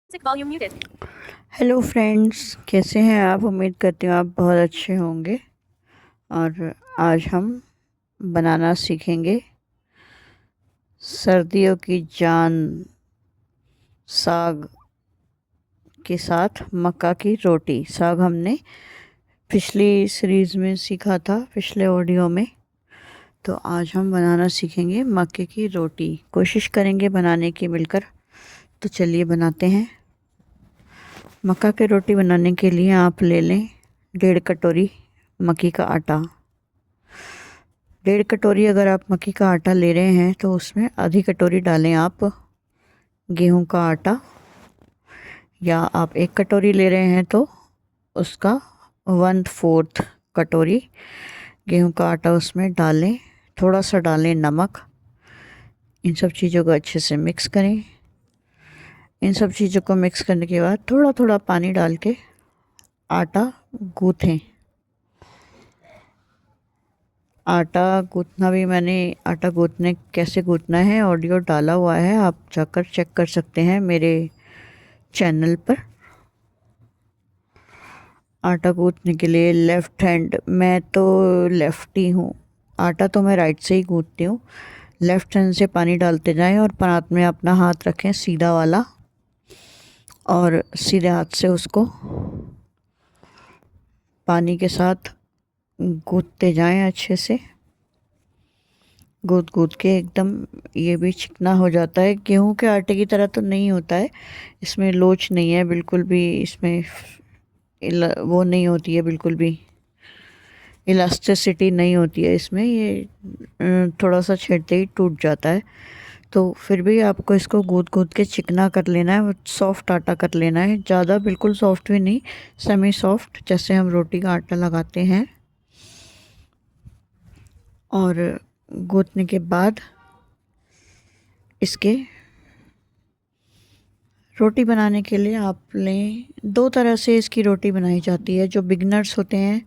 Hello friends, कैसे हैं आप? उम्मीद करती हूँ आप बहुत अच्छे होंगे। और आज हम बनाना सीखेंगे सर्दियों की जान साग के साथ मक्का की रोटी। साग हमने पिछली सीरीज़ में सीखा था, पिछले ऑडियो में। तो आज हम बनाना सीखेंगे मक्के की रोटी, कोशिश करेंगे बनाने की मिलकर। तो चलिए बनाते हैं। मक्का की रोटी बनाने के लिए आप ले लें 1.5 कटोरी मक्की का आटा। 1.5 कटोरी अगर आप मक्की का आटा ले रहे हैं तो उसमें आधी कटोरी डालें आप गेहूं का आटा। या आप 1 कटोरी ले रहे हैं तो उसका 1/4 कटोरी गेहूं का आटा उसमें डालें। थोड़ा सा डालें नमक। इन सब चीज़ों को अच्छे से मिक्स करें। इन सब चीज़ों को मिक्स करने के बाद थोड़ा थोड़ा पानी डाल के आटा गूँथें। आटा गूँथना भी, मैंने आटा गूँथने कैसे गूँथना है ऑडियो डाला हुआ है, आप जाकर चेक कर सकते हैं मेरे चैनल पर। आटा गूँथने के लिए लेफ़्ट हैंड, मैं तो लेफ़्टी हूँ, आटा तो मैं राइट से ही गूँथती हूँ। लेफ़्ट हैंड से पानी डालते जाएं और परात में अपना हाथ रखें सीधा वाला, और सीधे हाथ से उसको पानी के साथ गूँथते जाएं अच्छे से। गूँथ गूँथ के एकदम ये भी चिकना हो जाता है। गेहूं के आटे की तरह तो नहीं होता है, इसमें लोच नहीं है बिल्कुल भी, इसमें वो नहीं होती है, बिल्कुल भी इलास्टिसिटी नहीं होती है इसमें। ये थोड़ा सा छेड़ते ही टूट जाता है। तो फिर भी आपको इसको गूँथ गूँथ के चिकना कर लेना है, सॉफ्ट आटा कर लेना है। ज़्यादा बिल्कुल सॉफ्ट भी नहीं, सेमी सॉफ्ट, जैसे हम रोटी का आटा लगाते हैं। और गूँथने के बाद इसके रोटी बनाने के लिए आप लें, 2 तरह से इसकी रोटी बनाई जाती है। जो बिगनर्स होते हैं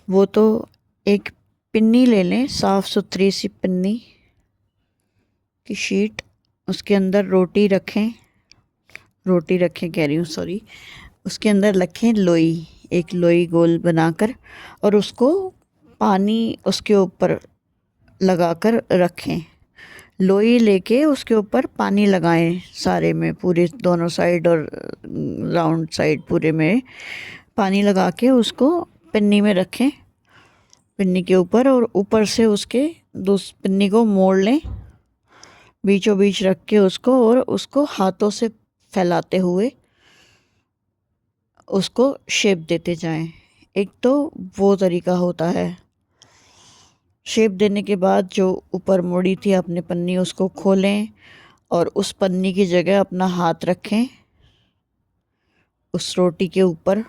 वो तो एक पिन्नी ले लें, साफ़ सुथरी सी पिन्नी की शीट, उसके अंदर रोटी रखें, कह रही हूँ, सॉरी, उसके अंदर रखें लोई, एक लोई गोल बनाकर, और उसको पानी उसके ऊपर लगाकर रखें। लोई लेके उसके ऊपर पानी लगाएं, सारे में, पूरे दोनों साइड और राउंड साइड पूरे में पानी लगा के उसको पिन्नी में रखें, पिन्नी के ऊपर। और ऊपर से उसके पिन्नी को मोड़ लें, बीचों बीच रख के उसको, और उसको हाथों से फैलाते हुए उसको शेप देते जाएं। एक तो वो तरीका होता है। शेप देने के बाद जो ऊपर मोड़ी थी आपने पन्नी, उसको खोलें और उस पन्नी की जगह अपना हाथ रखें उस रोटी के ऊपर,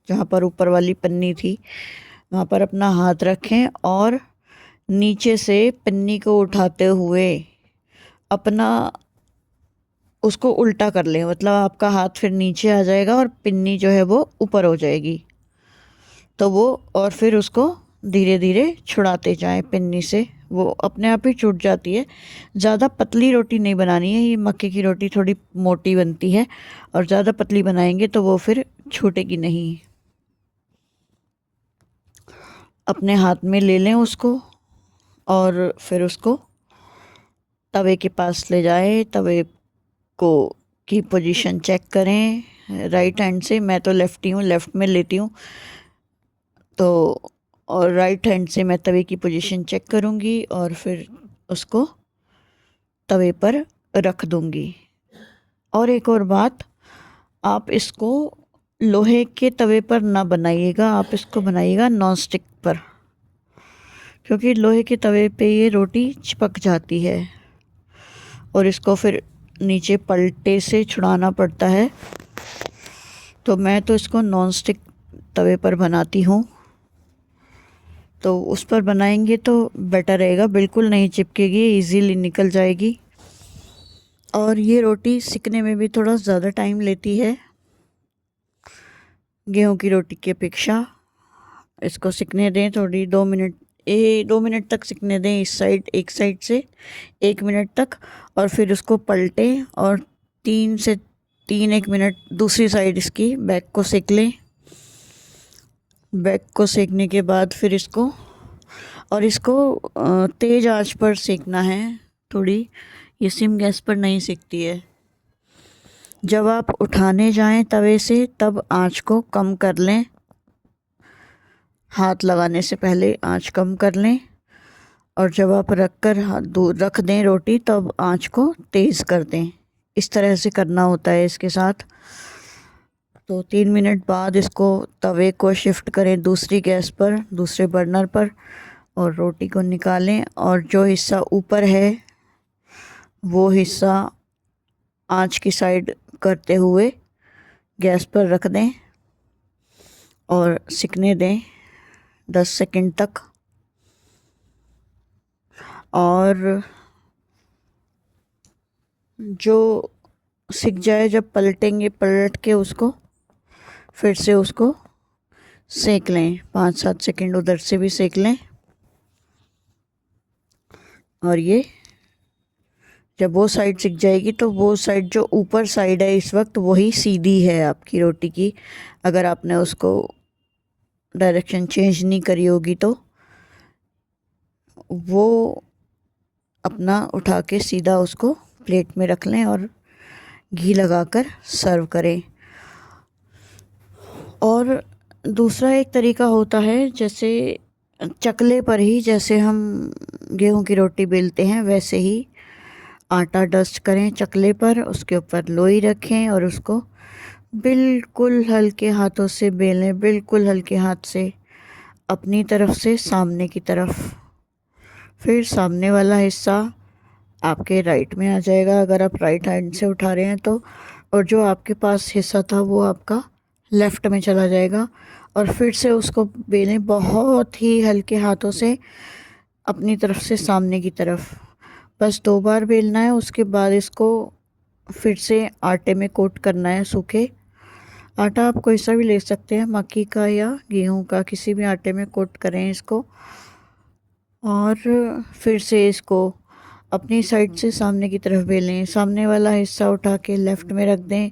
जहाँ पर ऊपर वाली पन्नी थी वहाँ पर अपना हाथ रखें, और नीचे से पन्नी को उठाते हुए अपना उसको उल्टा कर लें। मतलब आपका हाथ फिर नीचे आ जाएगा और पिन्नी जो है वो ऊपर हो जाएगी। तो वो, और फिर उसको धीरे धीरे छुड़ाते जाएं पिन्नी से, वो अपने आप ही छूट जाती है। ज़्यादा पतली रोटी नहीं बनानी है, ये मक्के की रोटी थोड़ी मोटी बनती है, और ज़्यादा पतली बनाएंगे तो वो फिर छूटेगी नहीं। अपने हाथ में ले लें उसको, और फिर उसको तवे के पास ले जाए, तवे को की पोजीशन चेक करें राइट हैंड से। मैं तो लेफ्टी हूँ, लेफ़्ट में लेती हूँ, तो और राइट हैंड से मैं तवे की पोजीशन चेक करूँगी और फिर उसको तवे पर रख दूँगी। और एक और बात, आप इसको लोहे के तवे पर ना बनाइएगा, आप इसको बनाइएगा नॉन स्टिक पर, क्योंकि लोहे के तवे पे ये रोटी चिपक जाती है और इसको फिर नीचे पलटे से छुड़ाना पड़ता है। तो मैं तो इसको नॉन स्टिक तवे पर बनाती हूँ, तो उस पर बनाएंगे तो बेटर रहेगा, बिल्कुल नहीं चिपकेगी, इजीली निकल जाएगी। और ये रोटी सिकने में भी थोड़ा ज़्यादा टाइम लेती है गेहूं की रोटी की अपेक्षा। इसको सिकने दें थोड़ी, 2 मिनट, 2 मिनट तक सिकने दें, इस साइड, एक साइड से 1 मिनट तक, और फिर उसको पलटें और एक मिनट दूसरी साइड इसकी बैक को सेक लें। बैक को सेकने के बाद फिर इसको तेज़ आंच पर सेकना है थोड़ी, ये सिम गैस पर नहीं सेकती है। जब आप उठाने जाएं तवे से तब आंच को कम कर लें, हाथ लगाने से पहले आंच कम कर लें, और जब आप रख दें रोटी तब आंच को तेज़ कर दें। इस तरह से करना होता है इसके साथ। तो 3 मिनट बाद इसको तवे को शिफ्ट करें दूसरी गैस पर, दूसरे बर्नर पर, और रोटी को निकालें और जो हिस्सा ऊपर है वो हिस्सा आंच की साइड करते हुए गैस पर रख दें और सिकने दें 10 सेकंड तक। और जो सिक जाए जब पलटेंगे, पलट के उसको फिर से उसको सेक लें, 5-7 सेकंड उधर से भी सेक लें। और ये जब वो साइड सिक जाएगी तो वो साइड जो ऊपर साइड है इस वक्त वही सीधी है आपकी रोटी की। अगर आपने उसको डायरेक्शन चेंज नहीं करी होगी तो वो अपना उठा के सीधा उसको प्लेट में रख लें और घी लगाकर सर्व करें। और दूसरा एक तरीका होता है, जैसे चकले पर ही जैसे हम गेहूं की रोटी बेलते हैं वैसे ही आटा डस्ट करें चकले पर, उसके ऊपर लोई रखें और उसको बिल्कुल हल्के हाथों से बेलें, बिल्कुल हल्के हाथ से अपनी तरफ से सामने की तरफ। फिर सामने वाला हिस्सा आपके राइट में आ जाएगा अगर आप राइट हैंड से उठा रहे हैं तो, और जो आपके पास हिस्सा था वो आपका लेफ़्ट में चला जाएगा। और फिर से उसको बेलें बहुत ही हल्के हाथों से अपनी तरफ से सामने की तरफ। बस 2 बार बेलना है, उसके बाद इसको फिर से आटे में कोट करना है, सूखे आटा आप कोई सा भी ले सकते हैं, मक्की का या गेहूं का, किसी भी आटे में कोट करें इसको। और फिर से इसको अपनी साइड से सामने की तरफ बेलें। सामने वाला हिस्सा उठा के लेफ़्ट में रख दें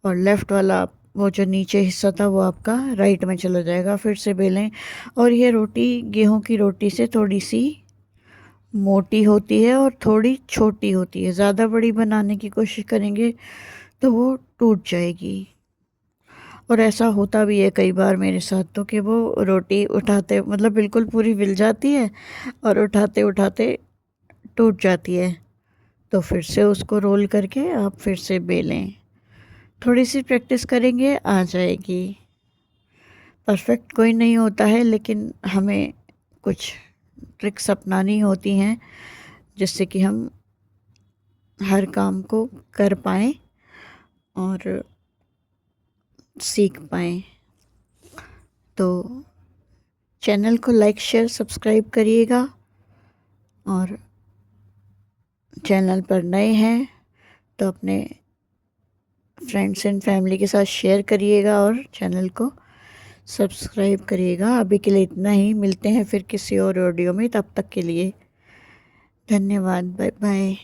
और लेफ़्ट वाला वो जो नीचे हिस्सा था वो आपका राइट में चला जाएगा। फिर से बेलें। और ये रोटी गेहूं की रोटी से थोड़ी सी मोटी होती है और थोड़ी छोटी होती है। ज़्यादा बड़ी बनाने की कोशिश करेंगे तो वो टूट जाएगी। और ऐसा होता भी है कई बार मेरे साथ तो, कि वो रोटी उठाते मतलब बिल्कुल पूरी मिल जाती है और उठाते उठाते टूट जाती है। तो फिर से उसको रोल करके आप फिर से बेलें। थोड़ी सी प्रैक्टिस करेंगे आ जाएगी। परफेक्ट कोई नहीं होता है, लेकिन हमें कुछ ट्रिक्स अपनानी होती हैं जिससे कि हम हर काम को कर पाएँ और सीख पाएँ। तो चैनल को लाइक शेयर सब्सक्राइब करिएगा, और चैनल पर नए हैं तो अपने फ्रेंड्स एंड फैमिली के साथ शेयर करिएगा और चैनल को सब्सक्राइब करिएगा। अभी के लिए इतना ही, मिलते हैं फिर किसी और ऑडियो में, तब तक के लिए धन्यवाद, बाय बाय।